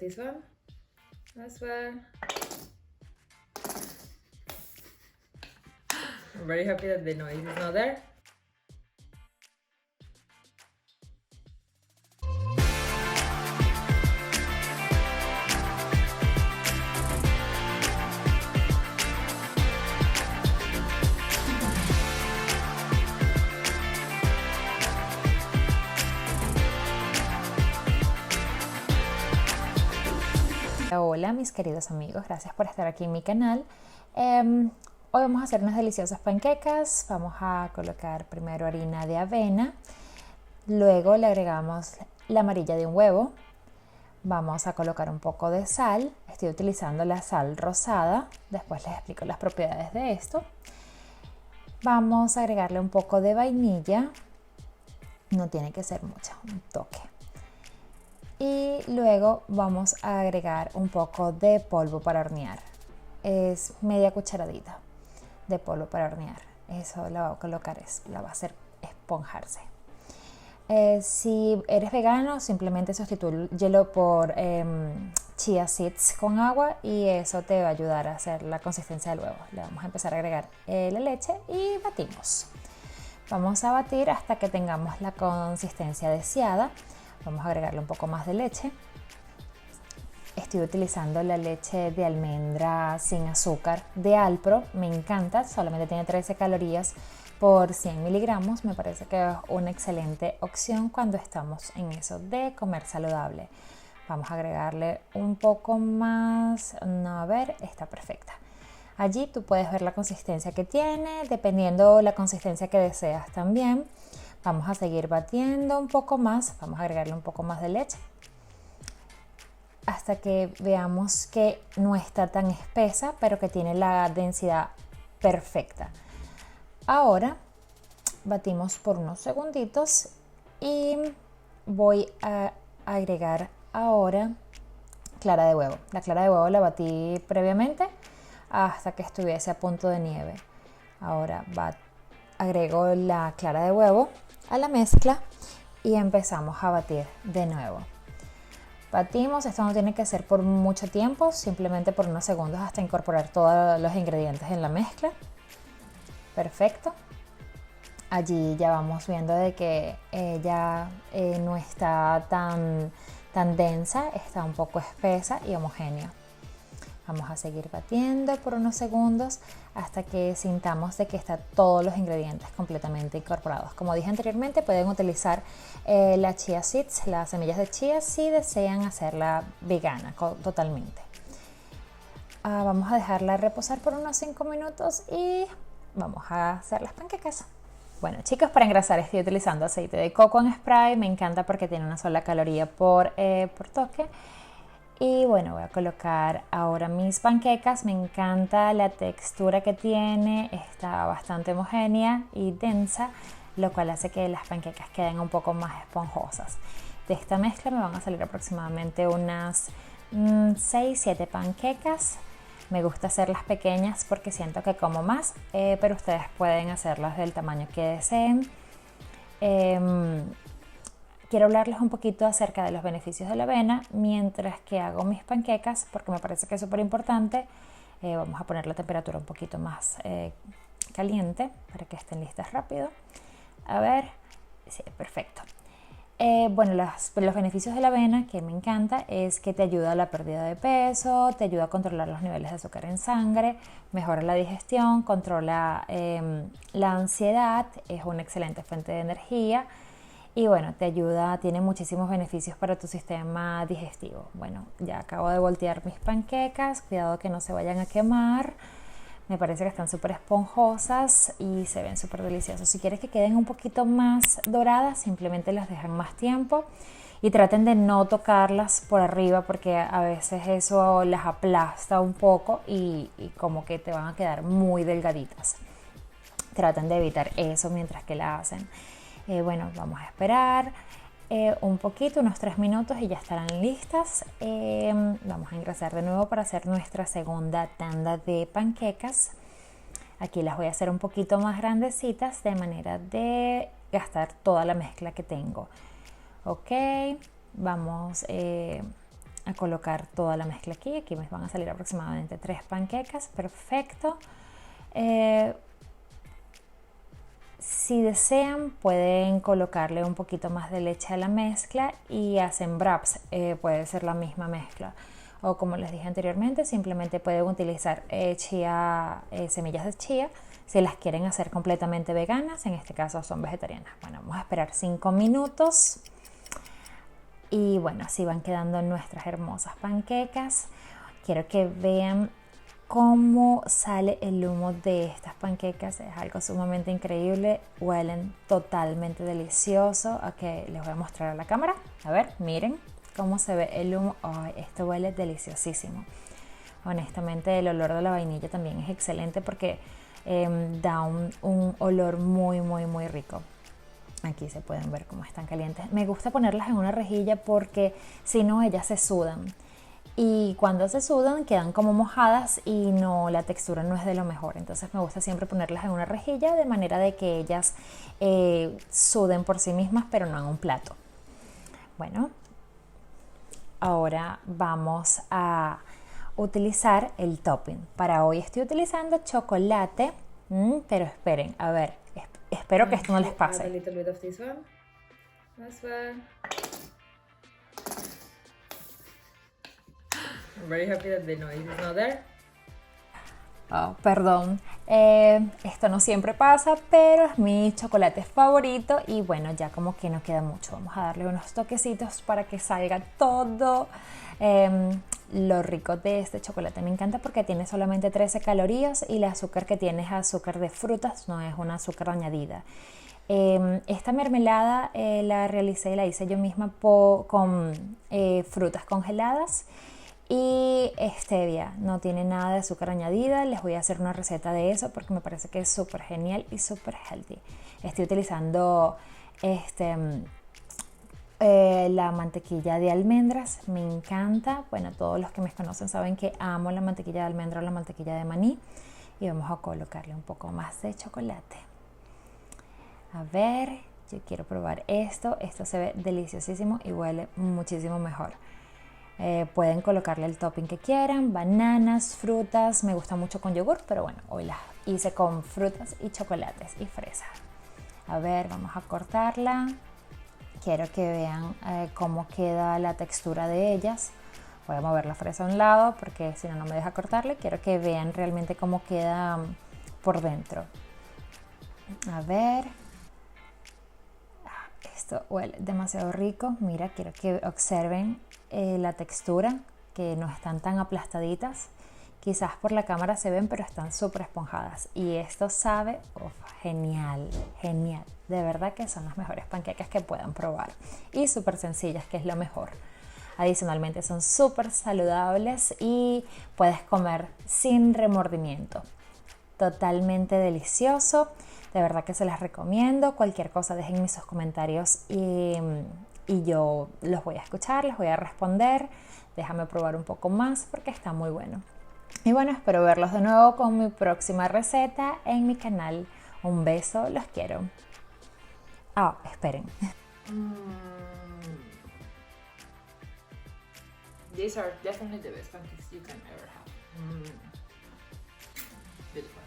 this one as well. I'm very happy that the noise is not there. Hola mis queridos amigos, gracias por estar aquí en mi canal. Hoy vamos a hacer unas deliciosas panquecas. Vamos a colocar primero harina de avena, luego le agregamos la amarilla de un huevo. Vamos a colocar un poco de sal, estoy utilizando la sal rosada, después les explico las propiedades de esto. Vamos a agregarle un poco de vainilla, no tiene que ser mucha, un toque. Y luego vamos a agregar un poco de polvo para hornear. Es media cucharadita de polvo para hornear. Eso la va a colocar, la va a hacer esponjarse. Si eres vegano, simplemente sustitúyelo por chia seeds con agua y eso te va a ayudar a hacer la consistencia del huevo. Le vamos a empezar a agregar la leche y batimos. Vamos a batir hasta que tengamos la consistencia deseada. Vamos a agregarle un poco más de leche. Estoy utilizando la leche de almendra sin azúcar de Alpro. Me encanta, solamente tiene 13 calorías por 100 miligramos. Me parece que es una excelente opción cuando estamos en eso de comer saludable. Vamos a agregarle un poco más. No, a ver, está perfecta. Allí tú puedes ver la consistencia que tiene, dependiendo la consistencia que deseas también. Vamos a seguir batiendo un poco más, vamos a agregarle un poco más de leche hasta que veamos que no está tan espesa, pero que tiene la densidad perfecta. Ahora batimos por unos segunditos y voy a agregar ahora clara de huevo. La clara de huevo la batí previamente hasta que estuviese a punto de nieve. Ahora agrego la clara de huevo a la mezcla y empezamos a batir de nuevo. Batimos, esto no tiene que ser por mucho tiempo, simplemente por unos segundos hasta incorporar todos los ingredientes en la mezcla. Perfecto. Allí ya vamos viendo de que ella no está tan densa, está un poco espesa y homogénea. Vamos a seguir batiendo por unos segundos hasta que sintamos de que están todos los ingredientes completamente incorporados. Como dije anteriormente, pueden utilizar la chia seeds, las semillas de chía, si desean hacerla vegana totalmente. Vamos a dejarla reposar por unos 5 minutos y vamos a hacer las panquecas. Bueno chicos, para engrasar estoy utilizando aceite de coco en spray. Me encanta porque tiene una sola caloría por toque. Y bueno, voy a colocar ahora mis panquecas. Me encanta la textura que tiene, está bastante homogénea y densa, lo cual hace que las panquecas queden un poco más esponjosas. De esta mezcla me van a salir aproximadamente unas 6-7 panquecas. Me gusta hacerlas pequeñas porque siento que como más, pero ustedes pueden hacerlas del tamaño que deseen. Quiero hablarles un poquito acerca de los beneficios de la avena mientras que hago mis panquecas, porque me parece que es súper importante. Vamos a poner la temperatura un poquito más caliente para que estén listas rápido. A ver, sí, perfecto. Bueno, los beneficios de la avena que me encanta es que te ayuda a la pérdida de peso, te ayuda a controlar los niveles de azúcar en sangre, mejora la digestión, controla la ansiedad, es una excelente fuente de energía. Y bueno, te ayuda, tiene muchísimos beneficios para tu sistema digestivo. Bueno, ya acabo de voltear mis panquecas, cuidado que no se vayan a quemar. Me parece que están súper esponjosas y se ven súper deliciosas. Si quieres que queden un poquito más doradas, simplemente las dejan más tiempo y traten de no tocarlas por arriba porque a veces eso las aplasta un poco y como que te van a quedar muy delgaditas. Traten de evitar eso mientras que la hacen. Bueno, vamos a esperar un poquito, unos 3 minutos y ya estarán listas. Vamos a engrasar de nuevo para hacer nuestra segunda tanda de panquecas. Aquí las voy a hacer un poquito más grandecitas de manera de gastar toda la mezcla que tengo. Ok, vamos a colocar toda la mezcla aquí. Aquí me van a salir aproximadamente 3 panquecas, perfecto. Si desean pueden colocarle un poquito más de leche a la mezcla y hacen wraps, puede ser la misma mezcla. O como les dije anteriormente, simplemente pueden utilizar semillas de chía si las quieren hacer completamente veganas, en este caso son vegetarianas. Bueno, vamos a esperar 5 minutos y bueno, así van quedando nuestras hermosas panquecas. Quiero que vean cómo sale el humo de estas panquecas, es algo sumamente increíble, huelen totalmente delicioso. Ok, les voy a mostrar a la cámara, a ver, miren cómo se ve el humo. Ay, esto huele deliciosísimo. Honestamente el olor de la vainilla también es excelente porque da un olor muy rico. Aquí se pueden ver cómo están calientes. Me gusta ponerlas en una rejilla porque si no ellas se sudan. Y cuando se sudan quedan como mojadas y no, la textura no es de lo mejor. Entonces me gusta siempre ponerlas en una rejilla de manera de que ellas suden por sí mismas, pero no en un plato. Bueno, ahora vamos a utilizar el topping. Para hoy estoy utilizando chocolate, pero esperen, a ver, espero que esto no les pase. Add a little bit of this one. Last one. I'm very happy that the noise is not there. Oh, perdón, esto no siempre pasa, pero es mi chocolate favorito y bueno, ya como que no queda mucho. Vamos a darle unos toquecitos para que salga todo lo rico de este chocolate. Me encanta porque tiene solamente 13 calorías y el azúcar que tiene es azúcar de frutas, no es una azúcar añadida. Esta mermelada la realicé y la hice yo misma con frutas congeladas y stevia, no tiene nada de azúcar añadida. Les voy a hacer una receta de eso porque me parece que es súper genial y súper healthy. Estoy utilizando la mantequilla de almendras, me encanta. Bueno, todos los que me conocen saben que amo la mantequilla de almendra o la mantequilla de maní. Y vamos a colocarle un poco más de chocolate. A ver, yo quiero probar esto. Esto se ve deliciosísimo y huele muchísimo mejor. Pueden colocarle el topping que quieran, bananas, frutas. Me gusta mucho con yogur, pero bueno, hoy las hice con frutas y chocolates y fresa. A ver, vamos a cortarla. Quiero que vean cómo queda la textura de ellas. Voy a mover la fresa a un lado porque si no, no me deja cortarle. Quiero que vean realmente cómo queda por dentro. A ver. Esto huele demasiado rico. Mira, quiero que observen la textura, que no están tan aplastaditas. Quizás por la cámara se ven, pero están súper esponjadas. Y esto sabe genial, genial. De verdad que son las mejores panquecas que puedan probar. Y súper sencillas, que es lo mejor. Adicionalmente son súper saludables y puedes comer sin remordimiento. Totalmente delicioso. De verdad que se las recomiendo. Cualquier cosa déjenme sus comentarios y yo los voy a escuchar, les voy a responder. Déjame probar un poco más porque está muy bueno. Y bueno, espero verlos de nuevo con mi próxima receta en mi canal. Un beso, los quiero. Ah, esperen. These are definitely the best pancakes you can ever have. Beautiful.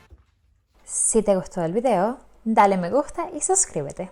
Si te gustó el video, dale me gusta y suscríbete.